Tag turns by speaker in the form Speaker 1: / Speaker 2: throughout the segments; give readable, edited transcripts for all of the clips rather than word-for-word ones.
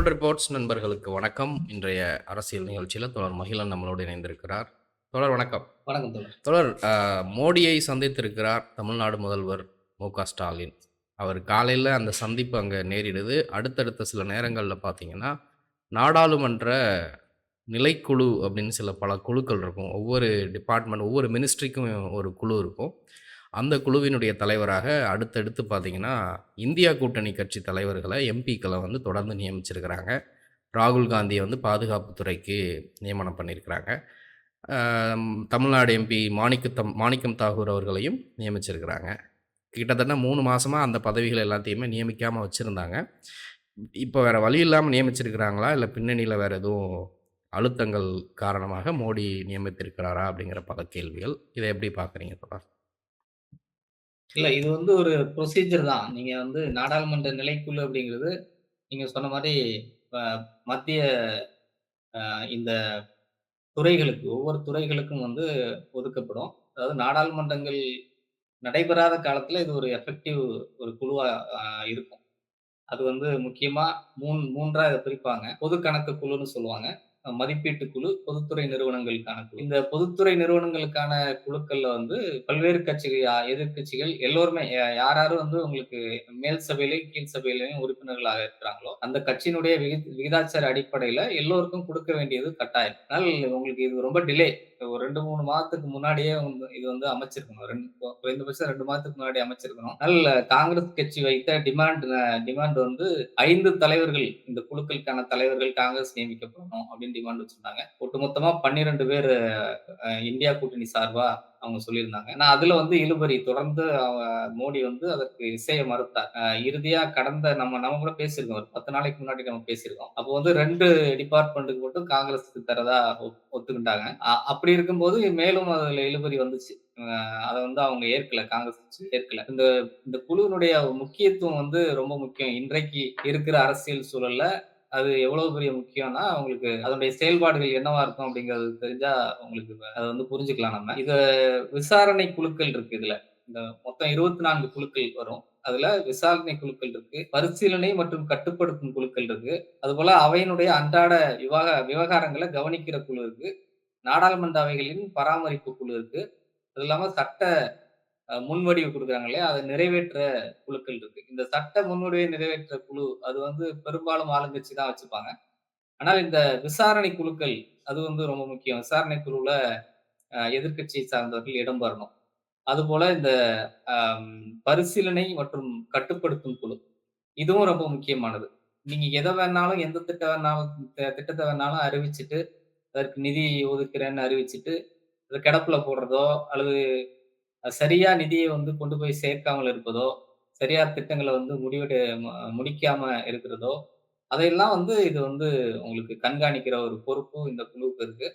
Speaker 1: Ground reports நண்பர்களுக்கு வணக்கம். இன்றைய அரசியல் நிகழ்ச்சியில் தோழர் மகிழன் நம்மளோடு இணைந்திருக்கிறார். தோழர் வணக்கம்.
Speaker 2: வணக்கம் தோழர்.
Speaker 1: தோழர், மோடியை சந்தித்திருக்கிறார் தமிழ்நாடு முதல்வர் மு.க.ஸ்டாலின். அவர் காலையில் அந்த சந்திப்பு அங்கே நேரிடுது. அடுத்தடுத்த சில நேரங்களில் பார்த்தீங்கன்னா, நாடாளுமன்ற நிலைக்குழு அப்படின்னு பல குழுக்கள் இருக்கும். ஒவ்வொரு டிபார்ட்மெண்ட், ஒவ்வொரு மினிஸ்ட்ரிக்கும் ஒரு குழு இருக்கும். அந்த குழுவினுடைய தலைவராக அடுத்தடுத்து பார்த்தீங்கன்னா, இந்தியா கூட்டணி கட்சி தலைவர்களை, எம்பிக்களை தொடர்ந்து நியமிச்சிருக்கிறாங்க. ராகுல் காந்தியை பாதுகாப்புத் துறைக்கு நியமனம் பண்ணியிருக்கிறாங்க. தமிழ்நாடு எம்பி மாணிக்கம் தாகூர் அவர்களையும் நியமிச்சிருக்கிறாங்க. கிட்டத்தட்ட 3 மாசமா அந்த பதவிகள் எல்லாத்தையுமே நியமிக்காம வச்சிருந்தாங்க. இப்போ வேற வழி இல்லாம நியமிச்சிருக்கிறாங்களா? இல்ல பின்னணியில வேற எதுவும் அழுத்தங்கள் காரணமாக மோடி நியமித்திருக்கிறாரா? அப்படிங்கிற பல கேள்விகள். இதை எப்படி பார்க்குறீங்க தோழர்?
Speaker 2: இல்ல இது ஒரு ப்ரொசீஜர் தான். நீங்க நாடாளுமன்ற நிலைக்குழு அப்படிங்கிறது, நீங்க சொன்ன மாரி அ மத்திய இந்த துறைகளுக்கு, ஒவ்வொரு துறைகளுக்கும் ஒதுக்கப்படும். அதாவது நாடாளுமன்றங்கள் நடைபெறாத காலத்துல இது ஒரு எஃபெக்டிவ் ஒரு குழுவா அ இருக்கும். அது முக்கியமா 3ஆ இத பிரிப்பாங்க. பொது கணக்கு குழுன்னு சொல்லுவாங்க. மதிப்பீட்டு குழு, பொதுத்துறை நிறுவனங்களுக்கான குழு. இந்த பொதுத்துறை நிறுவனங்களுக்கான குழுக்கள்ல பல்வேறு கட்சிகள், எதிர்க்கட்சிகள் எல்லோருமே யார் யாரு உங்களுக்கு மேல் சபையிலயும், கீழ் சபையிலயும் உறுப்பினர்களாக இருக்கிறாங்களோ, அந்த கட்சியினுடைய விகிதாச்சார அடிப்படையில எல்லோருக்கும் குடுக்க வேண்டியது கட்டாயம். அதனால உங்களுக்கு இது ரொம்ப டிலே. ஒரு 2, 3 மாதத்துக்கு முன்னாடியே இது அமைச்சிருக்கணும். குறைந்தபட்சம் 2 மாதத்துக்கு முன்னாடி அமைச்சிருக்கணும். அதனால காங்கிரஸ் கட்சி வைத்த டிமாண்ட் 5 தலைவர்கள், இந்த குழுக்களுக்கான தலைவர்கள் காங்கிரஸ் நியமிக்கப்படணும் அப்படின்னு டிமாண்ட் வச்சிருந்தாங்க. ஒட்டுமொத்தமா 12 பேர் இந்தியா கூட்டணி சார்பா அவங்க சொல்லியிருந்தாங்க. ஆனா அதுல இழுபறி தொடர்ந்து மோடி அதற்கு இசைய மறுத்தார். இறுதியா கடந்த நம்ம கூட பேசியிருக்கோம். ஒரு 10 நாளைக்கு முன்னாடி நம்ம பேசியிருக்கோம். அப்போ 2 டிபார்ட்மெண்ட்டுக்கு மட்டும் காங்கிரஸ்க்கு தரதா ஒத்துக்கிட்டாங்க. அப்படி இருக்கும்போது மேலும் அதுல இழுபறி வந்துச்சு. அத அவங்க ஏற்கல. காங்கிரஸ் கட்சி ஏற்கல. இந்த இந்த குழுவினுடைய முக்கியத்துவம் ரொம்ப முக்கியம். இன்றைக்கு இருக்கிற அரசியல் சூழல்ல அது எவ்வளவு பெரிய முக்கியம்னா, உங்களுக்கு அதனுடைய செயல்பாடுகள் என்னவா இருக்கும் அப்படிங்கிறது தெரிஞ்சா உங்களுக்கு அத புரிஞ்சுக்கலாம் நம்ம. விசாரணை குழுக்கள் இருக்கு இதுல. இந்த மொத்தம் 24 குழுக்கள் வரும். அதுல விசாரணை குழுக்கள் இருக்கு. பரிசீலனை மற்றும் கட்டுப்படுத்தும் குழுக்கள் இருக்கு. அதுபோல அவையினுடைய அன்றாட விவகாரங்கள கவனிக்கிற குழு இருக்கு. நாடாளுமன்ற அவைகளின் பராமரிப்பு குழு இருக்கு. அது இல்லாம சட்ட முன்வடிவு குடுக்குறாங்க இல்லையா? அத நிறைவேற்ற குழுக்கள் இருக்கு. இந்த சட்ட முன்வடிவை நிறைவேற்ற குழு, அது பெரும்பாலும் ஆளுங்கட்சி தான் வச்சுப்பாங்க. ஆனால் இந்த விசாரணை குழுக்கள், அது ரொம்ப முக்கியம். விசாரணை குழுவுல எதிர்க்கட்சியை சார்ந்தவர்கள் இடம் பெறணும். அதுபோல இந்த அம் பரிசீலனை மற்றும் கட்டுப்படுத்தும் குழு, இதுவும் ரொம்ப முக்கியமானது. நீங்க எத வேணாலும், எந்த திட்டத்த வேணாலும் அறிவிச்சுட்டு, அதற்கு நிதி ஒதுக்குறேன்னு அறிவிச்சுட்டு, அத கிடப்புல போடுறதோ, அல்லது சரியா நிதிய கொண்டு போய் சேர்க்காமல் இருப்பதோ, சரியா திட்டங்கள முடிக்காம இருக்கிறதோ, அதையெல்லாம் இது உங்களுக்கு கண்காணிக்கிற ஒரு பொறுப்பு இந்த குழுவுக்கு இருக்கு.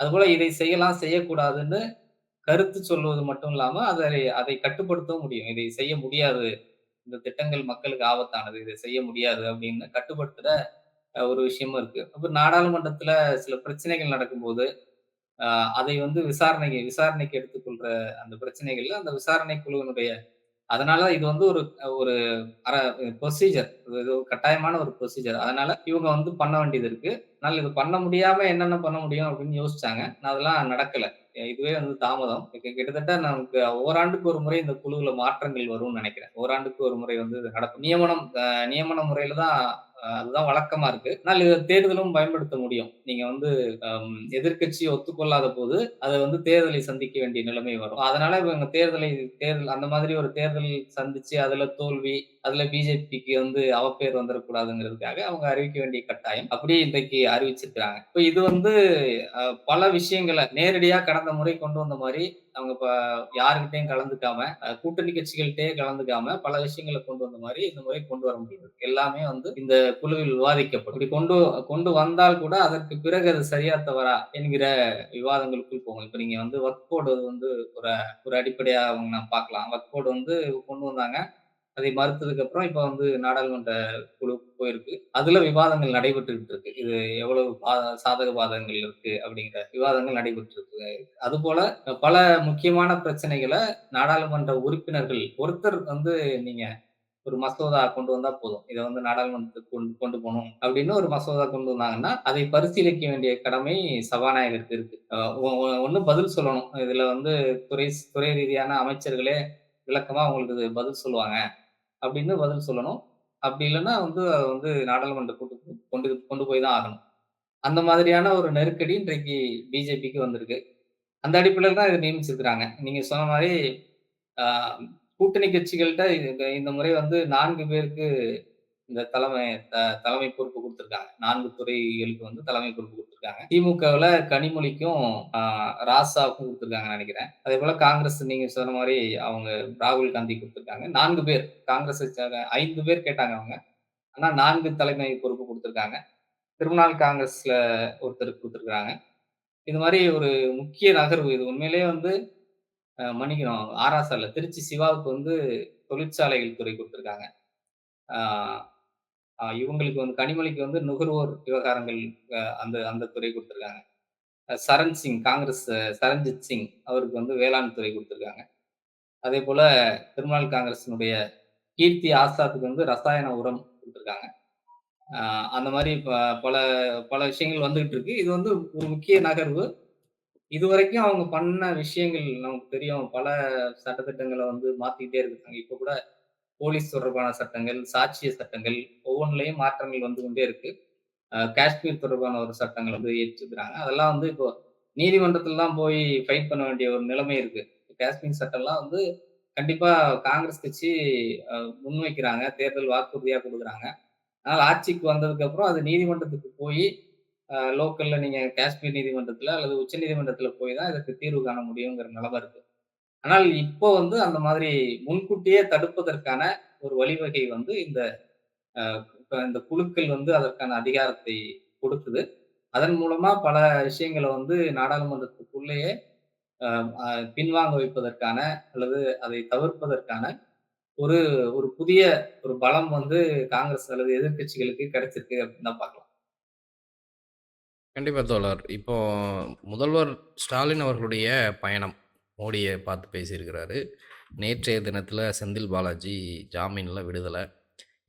Speaker 2: அதுபோல இதை செய்யலாம், செய்யக்கூடாதுன்னு கருத்து சொல்வது மட்டும் இல்லாம, அதை கட்டுப்படுத்தவும் முடியும். இதை செய்ய முடியாது. இந்த திட்டங்கள் மக்களுக்கு ஆபத்தானது. இதை செய்ய முடியாது அப்படின்னு கட்டுப்படுத்துற ஒரு விஷயமும் இருக்கு. அப்புறம் நாடாளுமன்றத்துல சில பிரச்சனைகள் நடக்கும்போது, அ அதை விசாரணைக்கு விசாரணைக்கு எடுத்துக்கொள்ற அந்த பிரச்சனைகள்ல, அந்த விசாரணை குழுவினுடைய அதனால இது ஒரு ஒரு அர ப்ரொசீஜர். இது ஒரு கட்டாயமான ஒரு ப்ரொசீஜர். அதனால இவங்க பண்ண வேண்டியது இருக்கு. அதனால இது பண்ண முடியாம என்னென்ன பண்ண முடியும் அப்படின்னு யோசிச்சாங்க. அதெல்லாம் நடக்கல. இதுவே தாமதம். கிட்டத்தட்ட நமக்கு ஓராண்டுக்கு ஒரு முறை இந்த குழுவுல மாற்றங்கள் வரும்னு நெனைக்கிறேன். ஓராண்டுக்கு ஒரு முறை இது நடக்கும். நியமன முறையில தான் அதுதான் வழக்கமா இருக்கு. ஆனால் இத தேர்தலும் பயன்படுத்த முடியும். நீங்க எதிர்க்கட்சி ஒத்துக்கொள்ளாத போது, அத தேர்தலை சந்திக்க வேண்டிய நிலைமை வரும். அதனால இவங்க தேர்தல் அந்த மாதிரி ஒரு தேர்தல் சந்திச்சு, அதுல தோல்வி, அதுல பிஜேபிக்கு அவப்பேர் வந்துறக்கூடாதுங்கிறதுக்காக அவங்க அறிவிக்க வேண்டிய கட்டாயம். அப்படியே இன்றைக்கு அறிவிச்சிருக்காங்க. இப்ப இது பல விஷயங்கள நேரடியா கடந்த முறை கொண்டு வந்த மாரி, அவங்க யார்கிட்டயும் கலந்துக்காம, கூட்டணி கட்சிகள்ட்டயே கலந்துக்காம, பல விஷயங்கள கொண்டு வந்த மாரி இந்த முறை கொண்டு வர முடியாது. எல்லாமே இந்த குழுவில் விவாதிக்கப்படும். இப்படி கொண்டு கொண்டு வந்தால் கூட அதற்கு பிறகு அது சரியா தவறா என்கிற விவாதங்களுக்குள் போகும். இப்ப நீங்க வக்ஃப் போர்டு ஒரு ஒரு அடிப்படையா நான் பார்க்கலாம். வக்ஃப் போர்டு கொண்டு வந்தாங்க. அதை மறுத்ததுக்கு அப்புறம் இப்ப நாடாளுமன்ற குழு போயிருக்கு. அதுல விவாதங்கள் நடைபெற்றுகிட்டு இருக்கு. இது எவ்வளவு சாதக பாதகங்கள் இருக்கு அப்படிங்கிற விவாதங்கள் நடைபெற்று இருக்கு. அதுபோல பல முக்கியமான பிரச்சனைகள நாடாளுமன்ற உறுப்பினர்கள் ஒருத்தர் நீங்க ஒரு மசோதா கொண்டு வந்தா போதும். இத வந்து நாடாளுமன்றத்துக்கு கொண்டு கொண்டு போணும் அப்படின்னு ஒரு மசோதா கொண்டு வந்தாங்கன்னா, அதை பரிசீலிக்க வேண்டிய கடமை சபாநாயகருக்கு இருக்கு. ஒ ஒ ஒண்ணு பதில் சொல்லணும். இதுல வந்து துறை ரீதியான அமைச்சர்களே விளக்கமா உங்களுக்கு பதில் சொல்லுவாங்க அப்படின்னு பதில் சொல்லணும். அப்படி இல்லன்னா வந்து அத வந்து நாடாளுமன்ற கூட்டுக்கு கொண்டு கொண்டு போய் தான் ஆகணும். அந்த மாதிரியான ஒரு நெருக்கடி இன்றைக்கு பிஜேபிக்கு வந்திருக்கு. அந்த அடிப்படையில தான் இத நியமிச்சிருக்கிறாங்க. நீங்க சொன்ன மாரி ஆ கூட்டணி கட்சிகள்ட்ட இந்த முறை வந்து 4 பேருக்கு இந்த தலைமை பொறுப்பு குடுத்திருக்காங்க. 4 துறைகளுக்கு வந்து தலைமை பொறுப்பு குடுத்திருக்காங்க. திமுகவுல கனிமொழிக்கும், ஆ ராசாவுக்கும் குடுத்திருக்காங்கன்னு நெனைக்கிறேன். அதேபோல காங்கிரஸ் நீங்க சொன்ன மாரி அவங்க ராகுல் காந்தி குடுத்திருக்காங்க. 4 பேர் காங்கிரஸை சேர்ந்த 5 பேர் கேட்டாங்க அவங்க. ஆனா 4 தலைமை பொறுப்பு குடுத்திருக்காங்க. திரிணாமுல் காங்கிரஸ்ல ஒருத்தருக்கு குடுத்திருக்காங்க. இது மாரி ஒரு முக்கிய நகர்வு. இது உண்மையிலேயே வந்து மன்னிக்கணும். இல்ல. திருச்சி சிவாவுக்கு வந்து தொழிற்சாலைகள் துறை குடுத்திருக்காங்க. ஆ இவங்களுக்கு வந்து கனிமொழிக்கு வந்து நுகர்வோர் விவகாரங்கள் அந்த அந்த துறை குடுத்திருக்காங்க. சரண் சிங் காங்கிரஸ் சரண்ஜித் சிங் அவருக்கு வந்து வேளாண் துறை குடுத்திருக்காங்க. அதேபோல திரிணாமுல் காங்கிரஸினுடைய கீர்த்தி ஆசாத்துக்கு வந்து ரசாயன உரம் குடுத்திருக்காங்க. ஆ அந்த மாரி பல பல விஷயங்கள் வந்துகிட்டு இருக்கு. இது வந்து ஒரு முக்கிய நகர்வு. இதுவரைக்கும் அவங்க பண்ண விஷயங்கள் நமக்கு தெரியும். பல சட்டதிட்டங்கள வந்து மாத்திக்கிட்டே இருக்காங்க. இப்ப கூட போலீஸ் தொடர்பான சட்டங்கள், சாட்சிய சட்டங்கள் ஒவ்வொன்லயும் மாற்றங்கள் வந்து கொண்டே இருக்கு. காஷ்மீர் தொடர்பான ஒரு சட்டங்கள் வந்து இயற்றிருக்கிறாங்க. அதெல்லாம் வந்து இப்போ நீதிமன்றத்துல தான் போய் ஃபைட் பண்ண வேண்டிய ஒரு நிலைமை இருக்கு. காஷ்மீர் சட்டம்லாம் வந்து கண்டிப்பா காங்கிரஸ் கட்சி அ முன்வைக்கிறாங்க. தேர்தல் வாக்குறுதியா குடுக்குறாங்க. ஆனால் ஆட்சிக்கு வந்ததுக்கு அப்புறம் அது நீதிமன்றத்துக்கு போயி லோக்கல்ல நீங்க காஷ்மீர் நீதிமன்றத்துல அல்லது உச்சநீதிமன்றத்துல போய் தான் இதற்கு தீர்வு காண முடியுங்கிற நிலைமை இருக்கு. ஆனால் இப்போ வந்து அந்த மாதிரி முன்கூட்டியே தடுப்பதற்கான ஒரு வழிவகை வந்து அ இந்த குழுக்கள் வந்து அதற்கான அதிகாரத்தை கொடுக்குது. அதன் மூலமா பல விஷயங்கள வந்து நாடாளுமன்றத்துக்குள்ளேயே அ அ பின்வாங்க வைப்பதற்கான அல்லது அதை தவிர்ப்பதற்கான ஒரு ஒரு புதிய ஒரு பலம் வந்து காங்கிரஸ் அல்லது எதிர்க்கட்சிகளுக்கு கிடைச்சிருக்கு அப்படின்னு தான் பார்க்கலாம்.
Speaker 1: கண்டிப்பா தோழர். இப்போ முதல்வர் ஸ்டாலின் அவர்களுடைய பயணம். மோடிய பார்த்து பேசியிருக்கிறாரு. நேற்றைய தினத்தில செந்தில் பாலாஜி ஜாமீன்ல விடுதலை.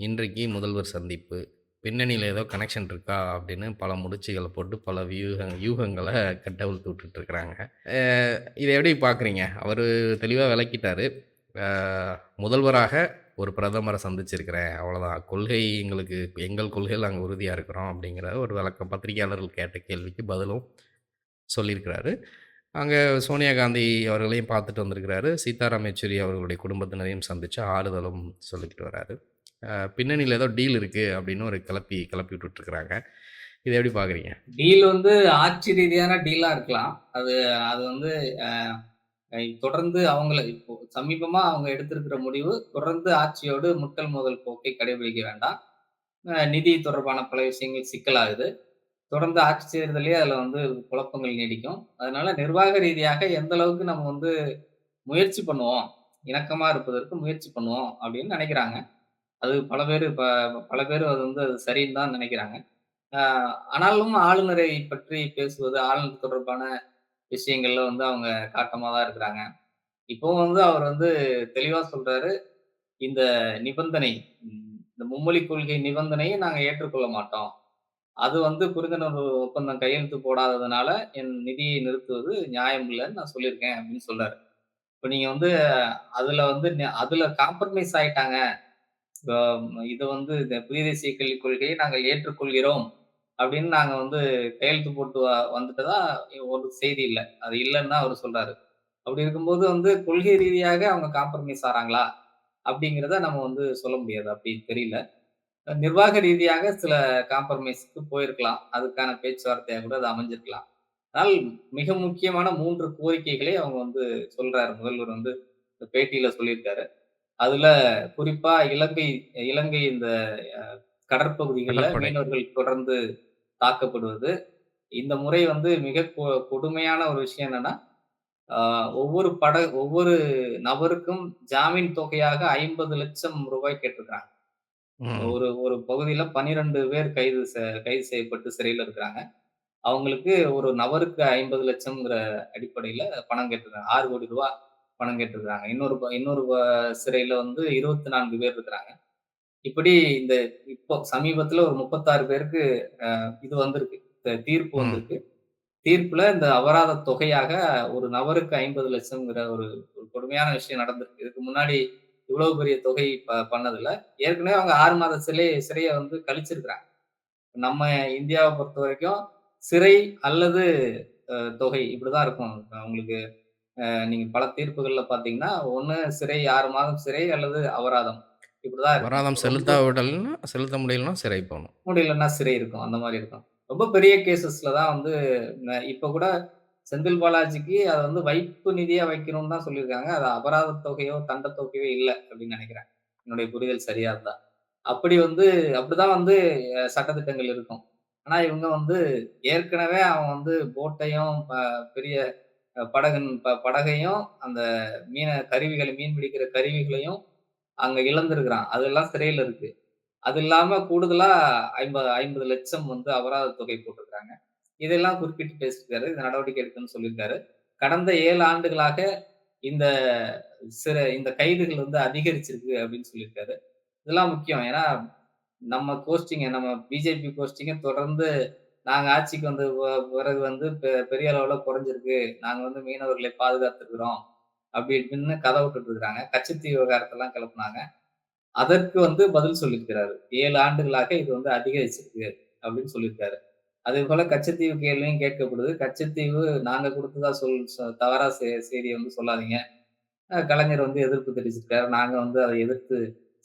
Speaker 1: இன்றைக்கு முதல்வர் சந்திப்பு. பின்னணியில ஏதோ கனெக்ஷன் இருக்கா? அப்படின்னு பல முடிச்சுகள போட்டு பல யூகங்கள கட்டவிழ்த்து விட்டுட்டு இருக்கிறாங்க. அ இத எப்படி பார்க்குறீங்க? அவரு தெளிவா விளக்கிட்டாரு. அ முதல்வராக ஒரு பிரதமர சந்திச்சிருக்கிறேன். அவ்வளோதான். கொள்கை எங்களுக்கு எங்கள் கொள்கையில நாங்க உறுதியா இருக்கிறோம் அப்படிங்கிற ஒரு விளக்கம். பத்திரிகையாளர்கள் கேட்ட கேள்விக்கு பதிலும் சொல்லியிருக்கிறாரு. அங்க சோனியா காந்தி அவர்களையும் பார்த்துட்டு வந்திருக்கிறாரு. சீதாராம் யெச்சூரி அவர்களுடைய குடும்பத்தினரையும் சந்திச்சு ஆறுதலும் சொல்லிட்டு வராரு. பின்னணியில ஏதோ டீல் இருக்கு அப்படின்னு ஒரு கிளப்பி விட்டுட்டுருக்காங்க. இத எப்படி பார்க்குறீங்க?
Speaker 2: டீல் வந்து ஆட்சி ரீதியான டீலா இருக்கலாம். அது அது வந்து அ தொடர்ந்து இப்போ சமீபமா அவங்க எடுத்திருக்கிற முடிவு, தொடர்ந்து ஆட்சியோடு முட்டல் மோதல் போக்கை கடைபிடிக்க வேண்டாம். நிதி தொடர்பான பல விஷயங்கள் சிக்கலாகுது. தொடர்ந்து ஆட்சி செய்றதிலேயே அதுல வந்து குழப்பங்கள் நீடிக்கும். அதனால நிர்வாக ரீதியாக எந்த அளவுக்கு நம்ம வந்து முயற்சி பண்ணுவோம், இணக்கமா இருப்பதற்கு முயற்சி பண்ணுவோம் அப்படின்னு நெனைக்கிறாங்க. அது பல பேரு அது வந்து அது சரின்னு தான் நெனைக்கிறாங்க. ஆ ஆனாலும் ஆளுநரை பற்றி பேசுவது, ஆளுநர் தொடர்பான விஷயங்கள்ல வந்து அவங்க காட்டமா தான் இருக்கிறாங்க. இப்பவும் வந்து அவர் வந்து தெளிவா சொல்றாரு, இந்த நிபந்தனை இந்த மும்மொழிக் கொள்கை நிபந்தனையை நாங்க ஏற்றுக்கொள்ள மாட்டோம். அது வந்து புரிந்துணர்வு ஒப்பந்தம் கையெழுத்து போடாததுனால, என் நிதியை நிறுத்துவது நியாயம் இல்லன்னு நான் சொல்லியிருக்கேன் அப்படின்னு சொல்றாரு. இப்ப நீங்க வந்து அதுல காம்ப்ரமைஸ் ஆயிட்டாங்க. இப்ப இது வந்து இந்த புதிய தேசிய கல்விக் கொள்கையை நாங்கள் ஏற்றுக்கொள்கிறோம் அப்படின்னு நாங்க வந்து கையெழுத்து போட்டு வந்துட்டதா ஒரு செய்தி இல்ல. அது இல்லன்னு தான் அவரு சொல்றாரு. அப்படி இருக்கும்போது வந்து கொள்கை ரீதியாக அவங்க காம்ப்ரமைஸ் ஆறாங்களா? அப்படிங்கிறத நம்ம வந்து சொல்ல முடியாது. அப்படி தெரியல. நிர்வாக ரீதியாக சில காம்ப்ரமைஸ்க்கு போயிருக்கலாம். அதுக்கான பேச்சுவார்த்தையா கூட அது அமைஞ்சிருக்கலாம். ஆனால் மிக முக்கியமான 3 கோரிக்கைகளை அவங்க வந்து சொல்றாரு. முதல்வர் வந்து இந்த பேட்டியில சொல்லியிருக்காரு. அதுல குறிப்பா இலங்கை இந்த அ கடற்பகுதிகள்ல
Speaker 1: கடற்படை.
Speaker 2: மீனவர்கள் தொடர்ந்து தாக்கப்படுவது. இந்த முறை வந்து மிக கொடுமையான ஒரு விஷயம் என்னன்னா, ஆ ஒவ்வொரு நபருக்கும் ஜாமீன் தொகையாக ரூ. 50,00,000 கேட்டிருக்காங்க.
Speaker 1: ம்.
Speaker 2: ஒரு ஒரு பகுதியில 12 பேர் கைது செய்யப்பட்டு சிறையில இருக்கிறாங்க. அவங்களுக்கு ஒரு நபருக்கு 50,00,000ங்கிற அடிப்படையில பணம் கேட்டிருக்காங்க. ரூ. 6,00,00,000 பணம் கேட்டிருக்காங்க. இன்னொரு சிறையில வந்து 24 பேர் இருக்கிறாங்க. இப்படி இந்த இப்போ சமீபத்துல ஒரு 36 பேருக்கு இது வந்திருக்கு. தீர்ப்பு
Speaker 1: ம்.
Speaker 2: வந்திருக்கு. தீர்ப்புல இந்த அபராத தொகையாக ஒரு நபருக்கு 50,00,000ங்கிற ஒரு ஒரு கொடுமையான விஷயம் நடந்திருக்கு. இதுக்கு முன்னாடி இவ்வளவு பெரிய தொகை பண்ணதில்ல. ஏற்கனவே அவங்க 6 மாத சிறைய வந்து கழிச்சிருக்கிறாங்க. நம்ம இந்தியாவ பொறுத்தவரைக்கும் சிறை அல்லது தொகை இப்படிதான் இருக்கும். உங்களுக்கு நீங்க பல தீர்ப்புகள்ல பார்த்தீங்கன்னா, ஒண்ணு சிறை 6 மாதம் சிறை அல்லது அபராதம். இப்படிதான் இருக்கும்.
Speaker 1: அபராதம்
Speaker 2: ரொம்ப
Speaker 1: செலுத்தாவிடல்னா செலுத்த முடியலன்னா சிறை போணும்.
Speaker 2: முடியலன்னா சிறை இருக்கும். அந்த மாரி இருக்கும். ரொம்ப பெரிய கேஸஸ்ல தான் வந்து இப்ப கூட செந்தில் பாலாஜிக்கு அத வந்து வைப்பு நிதியா வைக்கணும்னு தான் சொல்லியிருக்காங்க. அது அபராத தொகையோ, தண்ட தொகையோ இல்ல அப்படின்னு நெனைக்கிறேன். என்னுடைய புரிதல் சரியா இருந்தா. அப்படி வந்து அப்படிதான் வந்து சட்டதிட்டங்கள் இருக்கும். ஆனா இவங்க வந்து ஏற்கனவே அவன் வந்து போட்டையும் பெரிய படகையும் அந்த மீன் பிடிக்கிற கருவிகளையும் அங்க இழந்திருக்கிறான். அதெல்லாம் சிறையில இருக்கு. அது இல்லாம கூடுதலா 50,00,000 வந்து அபராத தொகை போட்டிருக்காங்க. இதெல்லாம் குறிப்பிட்டு பேசியிருக்காரு. இந்த நடவடிக்கை எடுக்கணும்னு சொல்லியிருக்காரு. கடந்த 7 ஆண்டுகளாக இந்த இந்த கைதுகள் வந்து அதிகரிச்சிருக்கு அப்படின்னு சொல்லியிருக்காரு. இதெல்லாம் முக்கியம். ஏன்னா, நம்ம பிஜேபி கோஷ்டிங்க தொடர்ந்து நாங்க ஆட்சிக்கு வந்த பிறகு வந்து பெரிய அளவுல குறைஞ்சிருக்கு. நாங்க வந்து மீனவர்களை பாதுகாத்துருக்கிறோம். அப்படி இப்படின்னு கதை விட்டுட்டு இருக்காங்க. கச்சத்தீவு விவகாரத்தெல்லாம் கிளப்புனாங்க. அதற்கு வந்து பதில் சொல்லியிருக்கிறாரு. 7 ஆண்டுகளாக இது வந்து அதிகரிச்சிருக்கு அப்படின்னு சொல்லியிருக்காரு. அதேபோல கச்சத்தீவு கேள்வியும் கேட்கப்படுது. கச்சத்தீவு நாங்க குடுத்ததா தவறா செய்திய வந்து சொல்லாதீங்க. கலைஞர் வந்து எதிர்ப்பு தெரிவிச்சிருக்காரு. நாங்க வந்து அத எதிர்த்து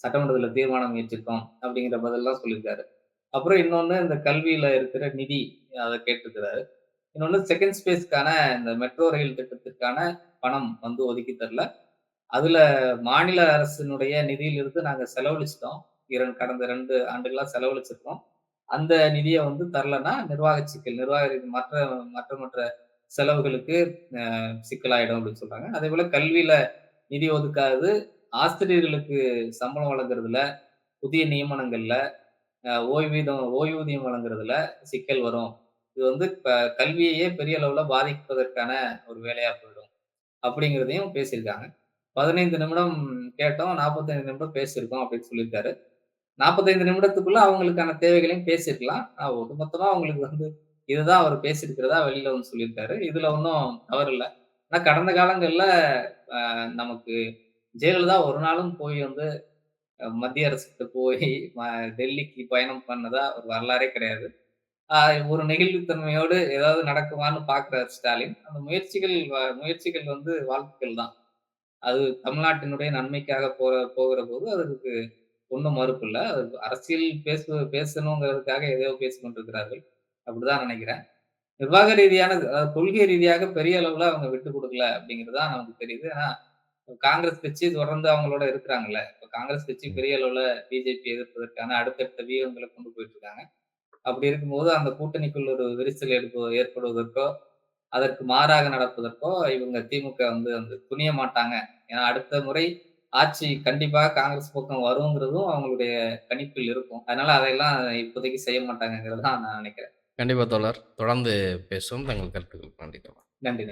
Speaker 2: சட்டமன்றத்துல தீர்மானம் இயற்றிருக்கோம். அப்படிங்கிற பதில்லாம் சொல்லியிருக்காரு. அப்புறம் இன்னொன்னு இந்த கல்வியில இருக்கிற நிதி அத கேட்டிருக்கிறாரு. இன்னொன்னு செகண்ட் ஸ்பேஸ்க்கான இந்த மெட்ரோ ரயில் திட்டத்திற்கான பணம் வந்து ஒதுக்கி தரல. அதுல மாநில அரசினுடைய நிதியிலிருந்து நாங்க செலவழிச்சுட்டோம். கடந்த 2 ஆண்டுகளா செலவழிச்சிருக்கோம். அந்த நிதிய வந்து தரலன்னா நிர்வாக சிக்கல், மற்ற மற்ற மற்ற செலவுகளுக்கு சிக்கலாயிடும் அப்படின்னு சொல்றாங்க. அதேபோல கல்வியில நிதி ஒதுக்காதது, ஆசிரியர்களுக்கு சம்பளம் வழங்குறதுல, புதிய நியமனங்கள்ல, ஓய்வூதியம் வழங்குறதுல சிக்கல் வரும். இது வந்து கல்வியையே பெரிய அளவுல பாதிப்பதற்கான ஒரு வேலையா போயிடும். அப்படிங்கிறதையும் பேசியிருக்காங்க. 15 நிமிடம் கேட்டோம். 45 நிமிடம் பேசியிருக்கோம் அப்படின்னு சொல்லியிருக்காரு. 45 நிமிடத்துக்குள்ள அவங்களுக்கான தேவைகளையும் பேசியிருக்கலாம். ஒட்டுமொத்தமா அவங்களுக்கு வந்து இதுதான் அவர் பேசியிருக்கிறதா வெளியில வந்து சொல்லியிருக்காரு. இதுல ஒண்ணும் தவறு இல்ல. ஆனா கடந்த காலங்கள்ல நமக்கு ஜெயலலிதா ஒரு நாளும் போய் வந்து மத்திய அரசுகிட்ட போய் ம டெல்லிக்கு பயணம் பண்ணதா ஒரு வரலாறே கிடையாது. அ ஒரு நெகிழ்வுத்தன்மையோடு ஏதாவது நடக்குமான்னு பார்க்கிறார் ஸ்டாலின். அந்த முயற்சிகள் வந்து வாழ்த்துக்கள் தான். அது தமிழ்நாட்டினுடைய நன்மைக்காக போகிறபோது அதுக்கு ஒண்ணும் மறுப்பு இல்ல. அது அரசியல் பேசணுங்கிறதுக்காக எதையோ பேசிக் கொண்டிருக்கிறார்கள். அப்படிதான் நினைக்கிறேன். நிர்வாக ரீதியான அதாவது கொள்கை ரீதியாக பெரிய அளவுல அவங்க விட்டுக் குடுக்கல அப்படிங்கிறது தான் நமக்கு தெரியுது. ஆனா காங்கிரஸ் கட்சி தொடர்ந்து அவங்களோட இருக்கிறாங்கல்ல. இப்ப காங்கிரஸ் கட்சி
Speaker 1: ம்.
Speaker 2: பெரிய அளவுல பிஜேபி எதிர்ப்பதற்கான அடுத்தடுத்த வியூகங்கள கொண்டு போயிட்டு இருக்காங்க. அப்படி இருக்கும்போது அந்த கூட்டணிக்குள் ஒரு விரிசல் ஏற்படுவதற்கோ, அதற்கு மாறாக நடப்பதற்கோ இவங்க திமுக வந்து துணிய மாட்டாங்க. ஏன்னா அடுத்த முறை ஆட்சி கண்டிப்பா காங்கிரஸ் பக்கம் வருங்கிறதும் அவங்களுடைய கணிப்பில் இருக்கும். அதனால அதையெல்லாம் இப்போதைக்கு செய்ய மாட்டாங்கங்கிறது தான் நான் நினைக்கிறேன்.
Speaker 1: கண்டிப்பா தோழர். தொடர்ந்து பேசுவோம். தங்கள் கருத்துக்களுக்கு நன்றி தோழர்.
Speaker 2: நன்றி.